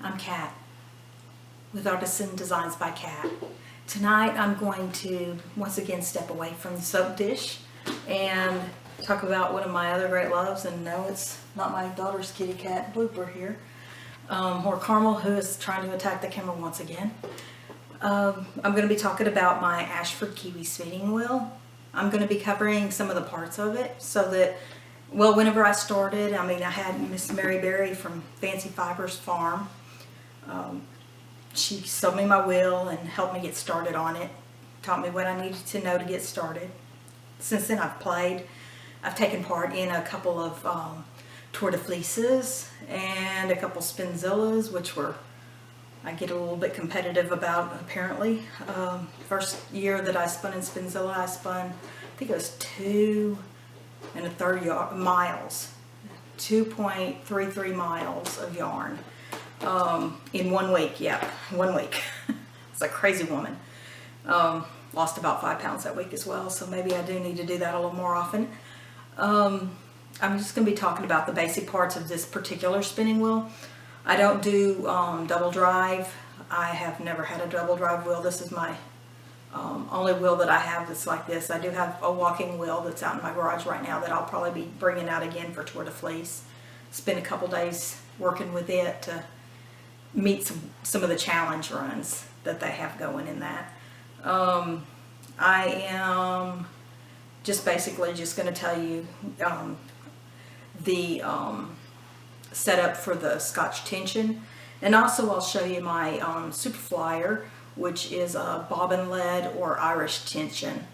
I'm Kat with Artisan Designs by Kat. Tonight I'm going to once again step away from the soap dish and talk about one of my other great loves, and no, it's not my daughter's kitty cat Blooper here, or Carmel, who is trying to attack the camera once again. I'm going to be talking about my Ashford Kiwi spinning wheel. I'm going to be covering some of the parts of it so that, well, whenever I started, I had Miss Mary Berry from Fancy Fibers Farm. She sold me my wheel and helped me get started on it. Taught me what I needed to know to get started. Since then I've taken part in a couple of Tour de Fleeces and a couple Spinzillas, which I get a little bit competitive about, apparently. First year that I spun in Spinzilla, I spun, I think it was 2 1/3 miles, 2.33 miles of yarn in 1 week. Yeah, 1 week. It's a crazy woman. Lost about 5 pounds that week as well, so maybe I do need to do that a little more often. I'm just going to be talking about the basic parts of this particular spinning wheel. I don't do double drive. I have never had a double drive wheel. This is my only wheel that I have that's like this. I do have a walking wheel that's out in my garage right now that I'll probably be bringing out again for Tour de Fleece. Spend a couple days working with it to meet some of the challenge runs that they have going in that. I am just basically just going to tell you the setup for the Scotch tension, and also I'll show you my super flyer, which is a bobbin lead or Irish tension.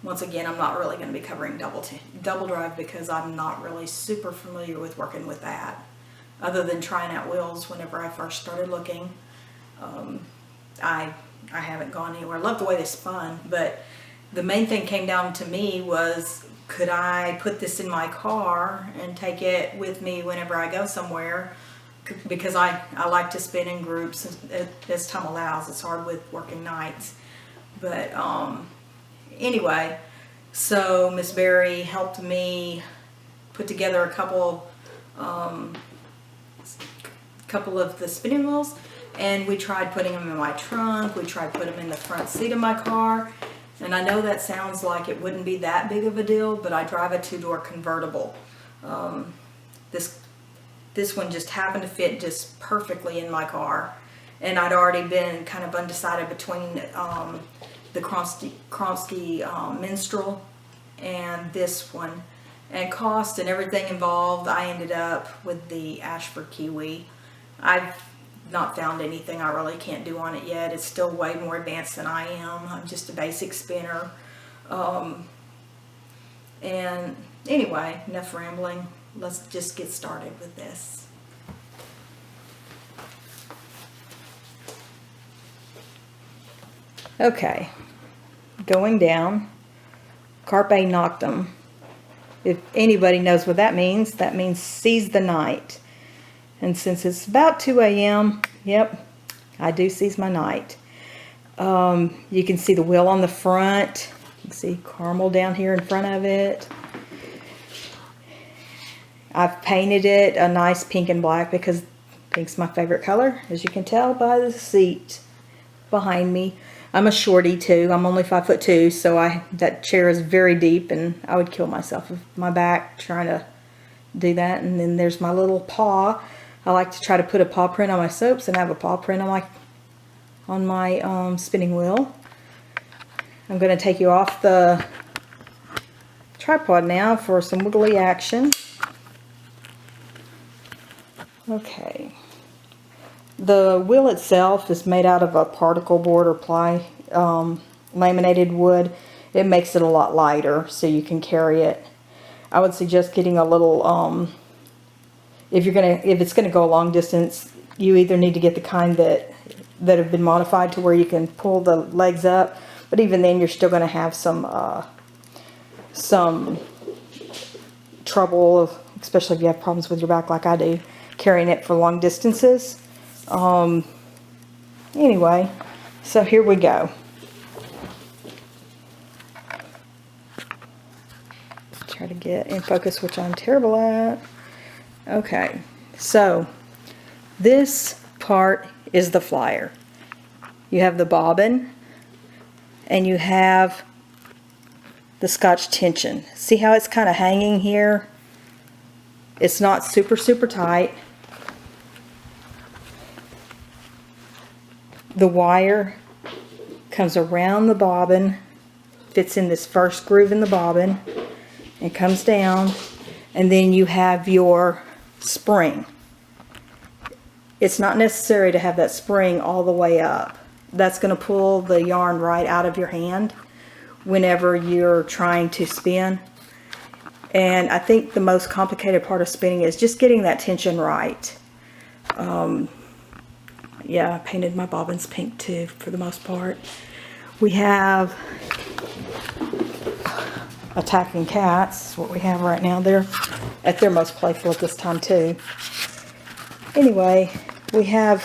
Once again, I'm not really going to be covering double drive because I'm not really super familiar with working with that, other than trying out wheels whenever I first started looking. I haven't gone anywhere. I love the way they spun, but the main thing came down to me was, could I put this in my car and take it with me whenever I go somewhere? Because I like to spin in groups as time allows. It's hard with working nights. But anyway, so Miss Berry helped me put together a couple of the spinning wheels, and we tried putting them in my trunk. We tried putting them in the front seat of my car. And I know that sounds like it wouldn't be that big of a deal, but I drive a 2-door convertible. This one just happened to fit just perfectly in my car. And I'd already been kind of undecided between the Kronsky Minstrel and this one. And cost and everything involved, I ended up with the Ashford Kiwi. I've not found anything I really can't do on it yet. It's still way more advanced than I am. I'm just a basic spinner. And anyway, enough rambling. Let's just get started with this. Okay, going down, carpe noctem. If anybody knows what that means seize the night. And since it's about 2 a.m., yep, I do seize my night. You can see the wheel on the front. You can see Carmel down here in front of it. I've painted it a nice pink and black because pink's my favorite color, as you can tell by the seat behind me. I'm a shorty too. I'm only 5'2", so that chair is very deep, and I would kill myself with my back trying to do that. And then there's my little paw. I like to try to put a paw print on my soaps and have a paw print on my spinning wheel. I'm going to take you off the tripod now for some wiggly action. Okay. The wheel itself is made out of a particle board or ply laminated wood. It makes it a lot lighter so you can carry it. I would suggest getting a little if it's gonna go a long distance, you either need to get the kind that have been modified to where you can pull the legs up, but even then you're still gonna have some trouble, especially if you have problems with your back like I do, carrying it for long distances. Anyway, so here we go. Try to get in focus, which I'm terrible at. Okay, so This part is the flyer. You have the bobbin and you have the Scotch tension. See how it's kind of hanging here? It's not super tight. The wire comes around the bobbin, fits in this first groove in the bobbin, and comes down, and then you have your spring. It's not necessary to have that spring all the way up. That's going to pull the yarn right out of your hand whenever you're trying to spin. And I think the most complicated part of spinning is just getting that tension right. Yeah, I painted my bobbins pink too for the most part. We have attacking cats, is what we have right now. They're at their most playful at this time too. Anyway, we have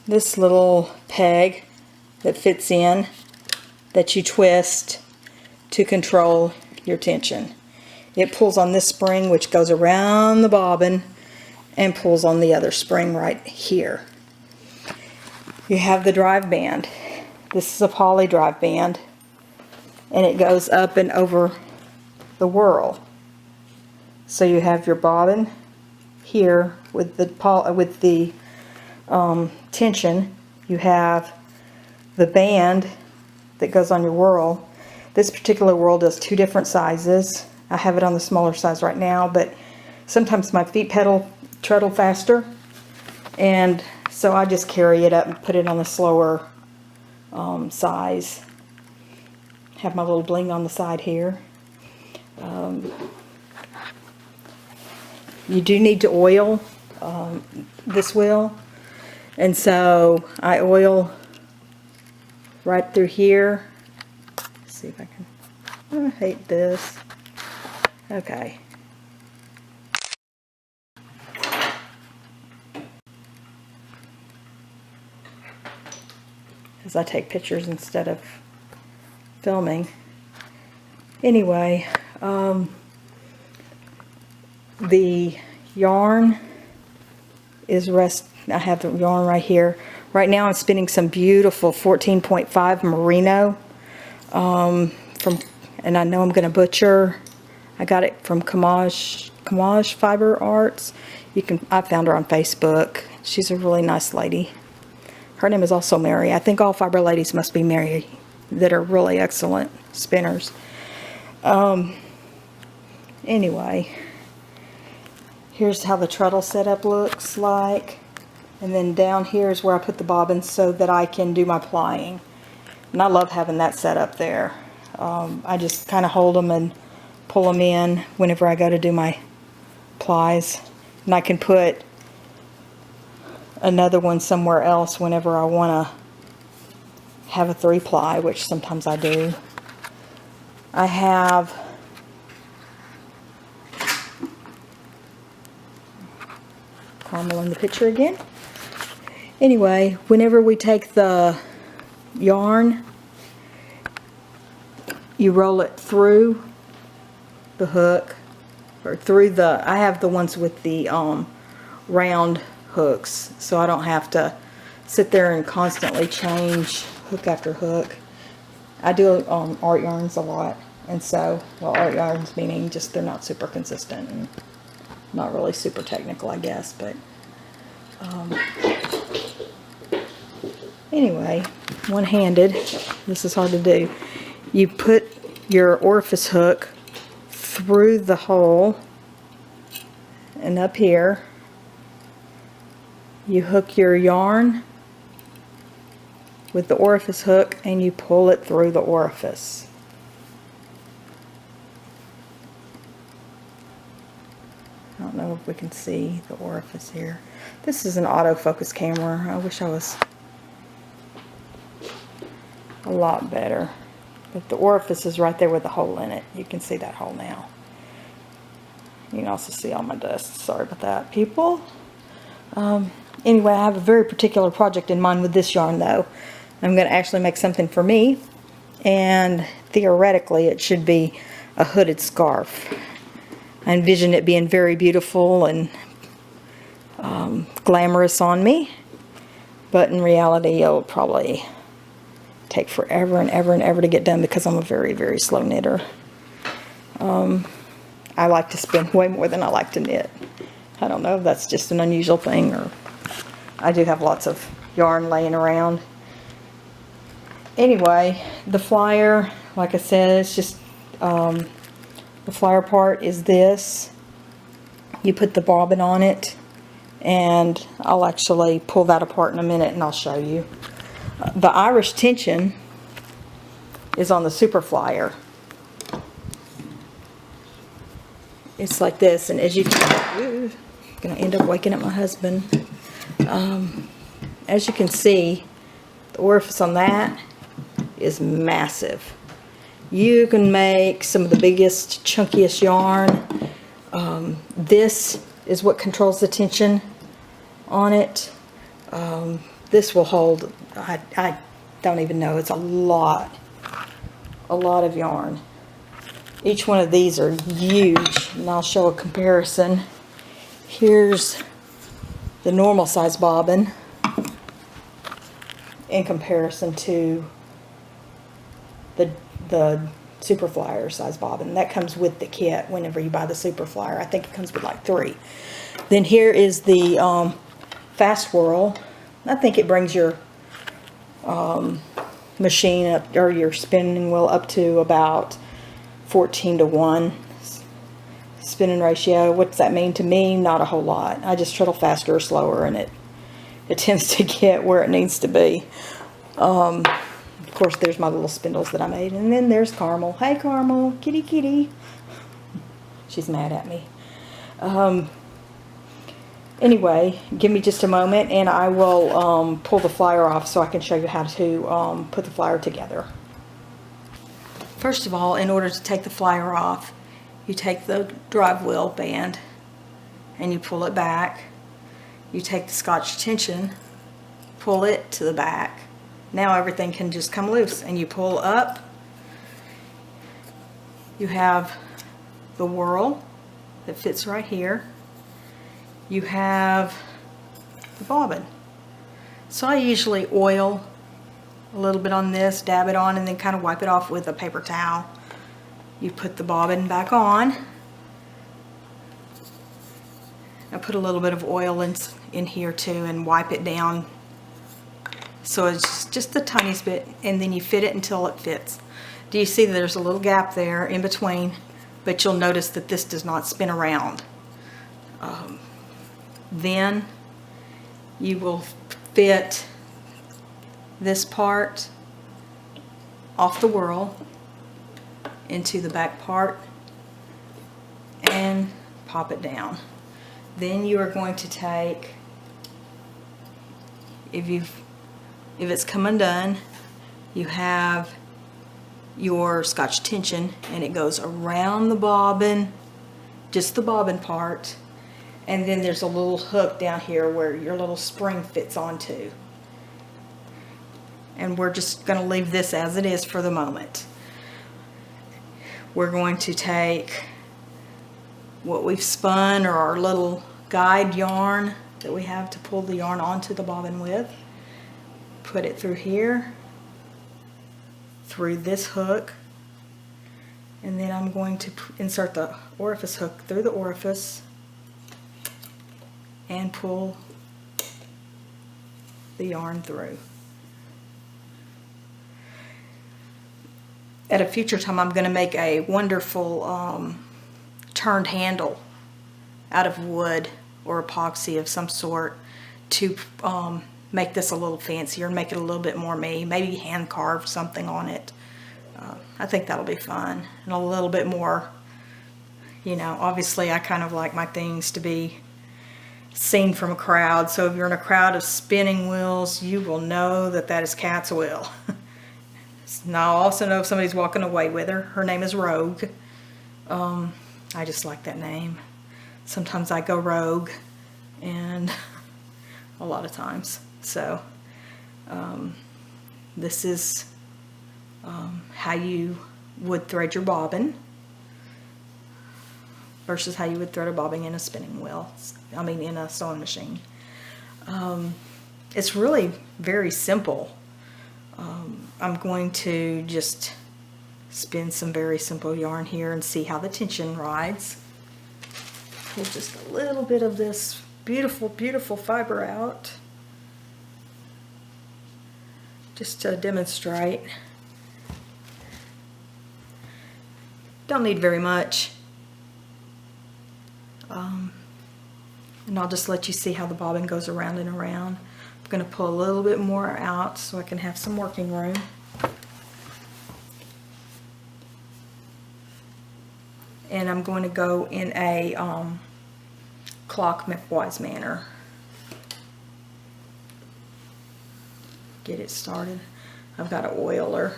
this little peg that fits in that you twist to control your tension. It pulls on this spring which goes around the bobbin and pulls on the other spring right here. You have the drive band. This is a poly drive band and it goes up and over the whirl. So you have your bobbin here with the tension. You have the band that goes on your whirl. This particular whirl does two different sizes. I have it on the smaller size right now, but sometimes my feet treadle faster, and so I just carry it up and put it on the slower size. Have my little bling on the side here. You do need to oil this wheel, and so I oil right through here. Let's see if I can. I hate this. Okay. As I take pictures instead of filming. Anyway, the yarn is I have the yarn right here. Right now I'm spinning some beautiful 14.5 merino and I know I'm going to butcher. I got it from Kamaj Fiber Arts. I found her on Facebook. She's a really nice lady. Her name is also Mary. I think all fiber ladies must be Mary that are really excellent spinners. Anyway, here's how the treadle setup looks like. And then down here is where I put the bobbins so that I can do my plying. And I love having that set up there. I just kind of hold them and pull them in whenever I go to do my plies. And I can put another one somewhere else whenever I want to have a 3-ply, which sometimes I do. I have Carmel in the picture again. Anyway, whenever we take the yarn, you roll it through the hook, or through I have the ones with the round hooks, so I don't have to sit there and constantly change hook after hook. I do art yarns a lot, and so, well, art yarns meaning just they're not super consistent and not really super technical, I guess, but anyway, one-handed, this is hard to do. You put your orifice hook through the hole and up here. You hook your yarn with the orifice hook and you pull it through the orifice. I don't know if we can see the orifice here. This is an autofocus camera. I wish I was a lot better. But the orifice is right there with the hole in it. You can see that hole now. You can also see all my dust. Sorry about that, people. Anyway, I have a very particular project in mind with this yarn, though. I'm going to actually make something for me. And theoretically, it should be a hooded scarf. I envision it being very beautiful and glamorous on me, but in reality it'll probably take forever and ever and ever to get done because I'm a very, very slow knitter. I like to spin way more than I like to knit. I don't know if that's just an unusual thing, or I do have lots of yarn laying around. Anyway, the flyer, like I said, it's just the flyer part is this. You put the bobbin on it, and I'll actually pull that apart in a minute and I'll show you. The Irish tension is on the super flyer. It's like this, and as you can, ooh, I'm gonna end up waking up my husband. As you can see, the orifice on that is massive. You can make some of the biggest, chunkiest yarn. This is what controls the tension on it. This will hold, I don't even know, it's a lot of yarn. Each one of these are huge, and I'll show a comparison. Here's the normal size bobbin in comparison to the super flyer size bobbin. That comes with the kit whenever you buy the super flyer. I think it comes with like 3. Then here is the fast whirl. I think it brings your machine up, or your spinning wheel, up to about 14:1 spinning ratio. What does that mean to me? Not a whole lot. I just treadle faster or slower, and it tends to get where it needs to be. Of course, there's my little spindles that I made, and then there's Carmel. Hey, Carmel, kitty, kitty. She's mad at me. Anyway, give me just a moment, and I will pull the flyer off so I can show you how to put the flyer together. First of all, in order to take the flyer off, you take the drive wheel band and you pull it back. You take the Scotch tension, pull it to the back. Now everything can just come loose, and you pull up. You have the whirl that fits right here. You have the bobbin. So I usually oil a little bit on this, dab it on, and then kind of wipe it off with a paper towel. You put the bobbin back on. I put a little bit of oil in here too, and wipe it down so it's just the tiniest bit, and then you fit it until it fits. Do you see there's a little gap there in between? But you'll notice that this does not spin around. Then you will fit this part off the whirl into the back part and pop it down. Then you are going to take, if it's come undone, you have your Scotch tension, and it goes around the bobbin, just the bobbin part, and then there's a little hook down here where your little spring fits onto. And we're just going to leave this as it is for the moment. We're going to take what we've spun, or our little guide yarn that we have to pull the yarn onto the bobbin with, put it through here, through this hook, and then I'm going to insert the orifice hook through the orifice and pull the yarn through. At a future time, I'm going to make a wonderful turned handle out of wood or epoxy of some sort to make this a little fancier and make it a little bit more me. Maybe hand carve something on it. I think that'll be fun, and a little bit more, you know, obviously I kind of like my things to be seen from a crowd. So if you're in a crowd of spinning wheels, you will know that that is Kat's wheel. Now I also know if somebody's walking away with her. Her name is Rogue. I just like that name. Sometimes I go rogue, and a lot of times. So this is how you would thread your bobbin. versus how you would thread a bobbin in a spinning wheel. I mean, in a sewing machine. It's really very simple. I'm going to just spin some very simple yarn here and see how the tension rides. Pull just a little bit of this beautiful, beautiful fiber out, just to demonstrate. Don't need very much. And I'll just let you see how the bobbin goes around and around. I'm going to pull a little bit more out so I can have some working room. And I'm going to go in a clockwise manner. Get it started. I've got an oiler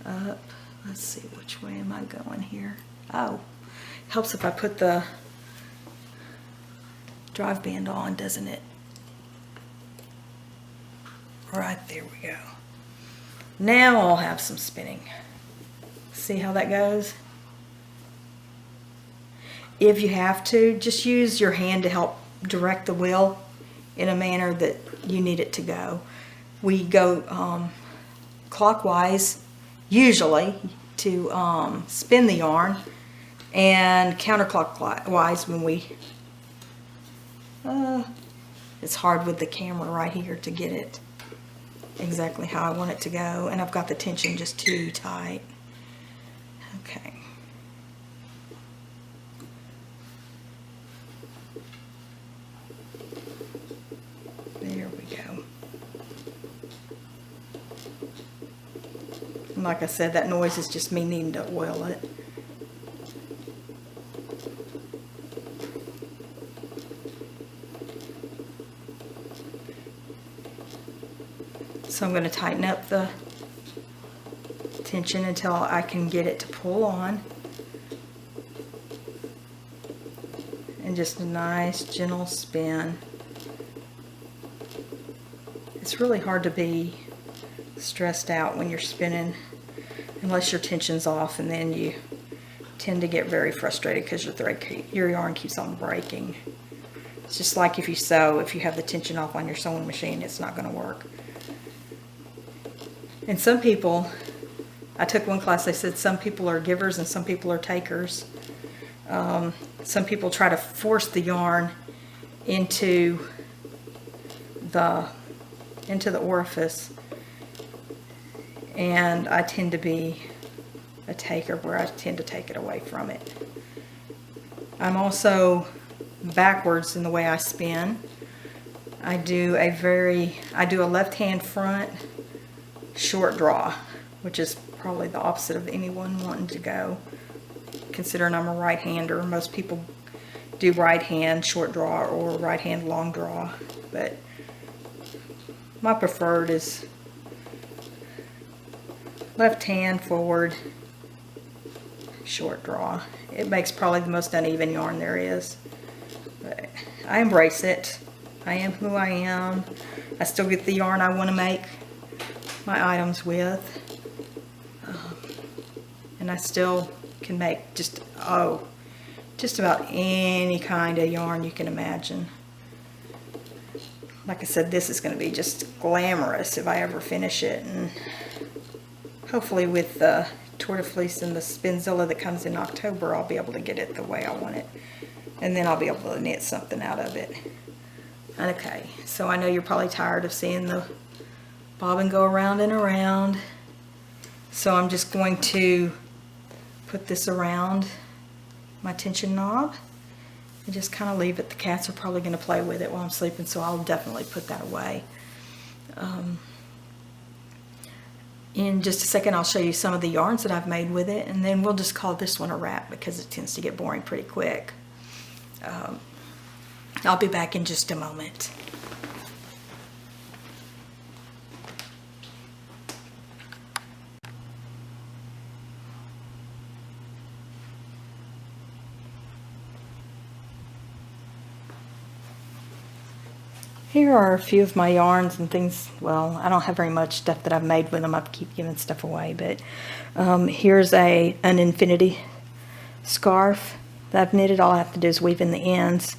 up. Let's see, which way am I going here? Oh, helps if I put the drive band on, doesn't it? Right, there we go. Now I'll have some spinning. See how that goes? If you have to, just use your hand to help direct the wheel in a manner that you need it to go. We go clockwise usually to spin the yarn, and counterclockwise when we it's hard with the camera right here to get it exactly how I want it to go, and I've got the tension just too tight. Okay. There we go. And like I said, that noise is just me needing to oil it. So I'm going to tighten up the tension until I can get it to pull on. And just a nice gentle spin. It's really hard to be stressed out when you're spinning unless your tension's off, and then you tend to get very frustrated because your yarn keeps on breaking. It's just like if you sew, if you have the tension off on your sewing machine, it's not going to work. And some people, I took one class, they said some people are givers and some people are takers. Some people try to force the yarn into the orifice, and I tend to be a taker, where I tend to take it away from it. I'm also backwards in the way I spin. I do a left hand front short draw, which is probably the opposite of anyone wanting to go, considering I'm a right-hander. Most people do right hand short draw or right hand long draw, but my preferred is left hand forward short draw. It makes probably the most uneven yarn there is, but I embrace it. I am who I am. I still get the yarn I want to make my items with, and I still can make just about any kind of yarn you can imagine. Like I said, this is going to be just glamorous if I ever finish it, and hopefully with the Tour de Fleece and the Spinzilla that comes in October, I'll be able to get it the way I want it, and then I'll be able to knit something out of it. Okay, so I know you're probably tired of seeing the bobbin go around and around, so I'm just going to put this around my tension knob and just kind of leave it. The cats are probably going to play with it while I'm sleeping, so I'll definitely put that away. In just a second I'll show you some of the yarns that I've made with it, and then we'll just call this one a wrap because it tends to get boring pretty quick. I'll be back in just a moment. Here are a few of my yarns and things. Well, I don't have very much stuff that I've made with them. I keep giving stuff away, but here's an infinity scarf. that I've knitted. All I have to do is weave in the ends.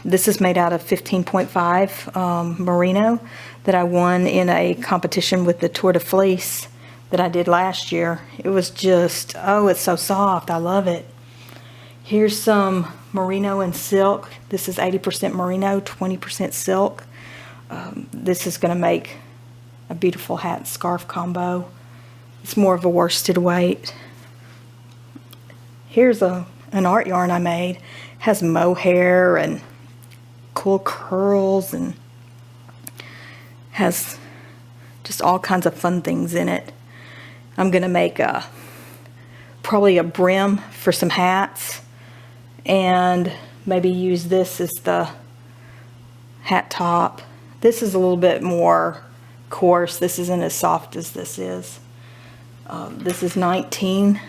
This is made out of 15.5 merino that I won in a competition with the Tour de Fleece that I did last year. It was just, oh, it's so soft. I love it. Here's some merino and silk. This is 80% merino, 20% silk. This is going to make a beautiful hat and scarf combo. It's more of a worsted weight. Here's an art yarn I made. It has mohair and cool curls and has just all kinds of fun things in it. I'm going to make probably a brim for some hats, and maybe use this as the hat top. This is a little bit more coarse. This isn't as soft as this is. This is 19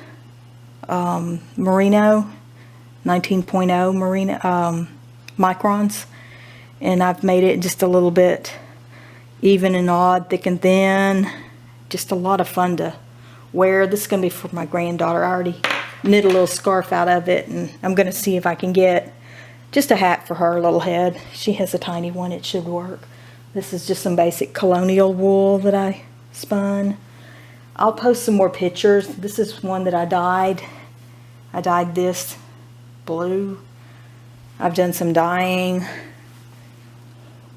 merino, 19.0 merino microns, and I've made it just a little bit even and odd, thick and thin. Just a lot of fun to wear. This is going to be for my granddaughter. I already knit a little scarf out of it, and I'm going to see if I can get just a hat for her little head. She has a tiny one. It should work. This is just some basic colonial wool that I spun. I'll post some more pictures. This is one that I dyed. I dyed this blue. I've done some dyeing.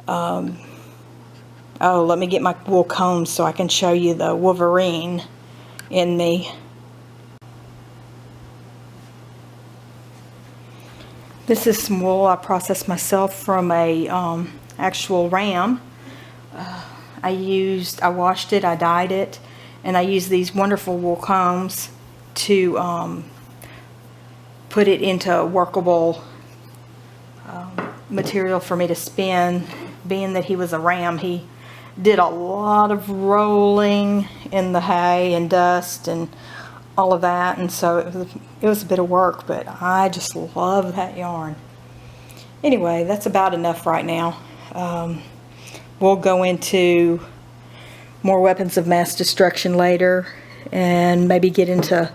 Oh, let me get my wool combs so I can show you the Wolverine in me. This is some wool I processed myself from a actual ram. I washed it, I dyed it, and I used these wonderful wool combs to put it into a workable material for me to spin. Being that he was a ram, he did a lot of rolling in the hay and dust and all of that, and so it was a bit of work, but I just love that yarn. Anyway, that's about enough right now. We'll go into more weapons of mass destruction later, and maybe get into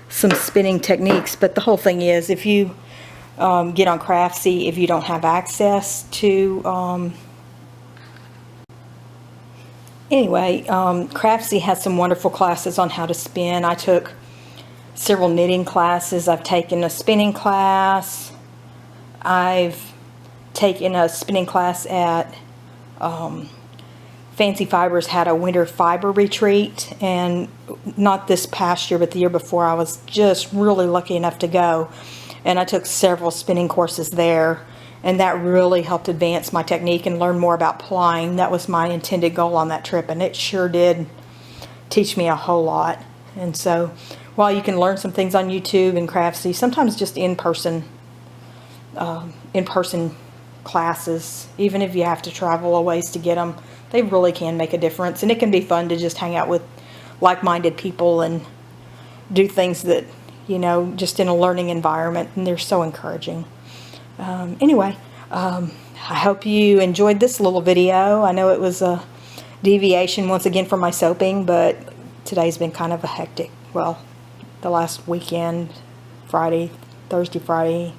some spinning techniques. But the whole thing is, if you get on Craftsy, if you don't have access to Craftsy has some wonderful classes on how to spin. I took several knitting classes. I've taken a spinning class. I've taken a spinning class at Fancy Fibers had a winter fiber retreat, and not this past year but the year before. I was just really lucky enough to go, and I took several spinning courses there, and that really helped advance my technique and learn more about plying. That was my intended goal on that trip, and it sure did teach me a whole lot. And so while you can learn some things on YouTube and Craftsy, sometimes just in-person classes, even if you have to travel a ways to get them, they really can make a difference. And it can be fun to just hang out with like-minded people and do things that, you know, just in a learning environment, and they're so encouraging. Anyway, I hope you enjoyed this little video. I know it was a deviation once again from my soaping, but today's been kind of a hectic, well, the last weekend, Thursday, Friday,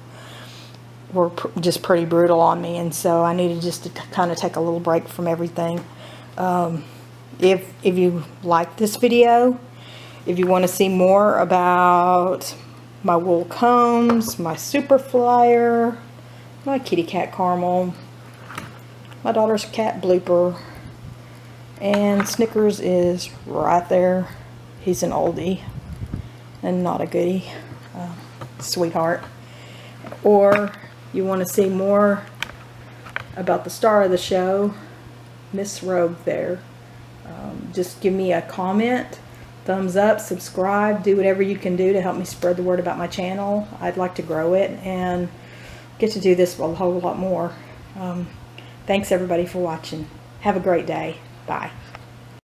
were just pretty brutal on me, and so I needed just to kind of take a little break from everything. If you like this video, if you want to see more about my wool combs, my super flyer, my kitty cat Caramel, my daughter's cat Blooper, and Snickers is right there. He's an oldie and not a goodie, sweetheart. Or you want to see more about the star of the show, Miss Rogue there, just give me a comment, thumbs up, subscribe, do whatever you can do to help me spread the word about my channel. I'd like to grow it and get to do this a whole lot more. Thanks everybody for watching. Have a great day. Bye.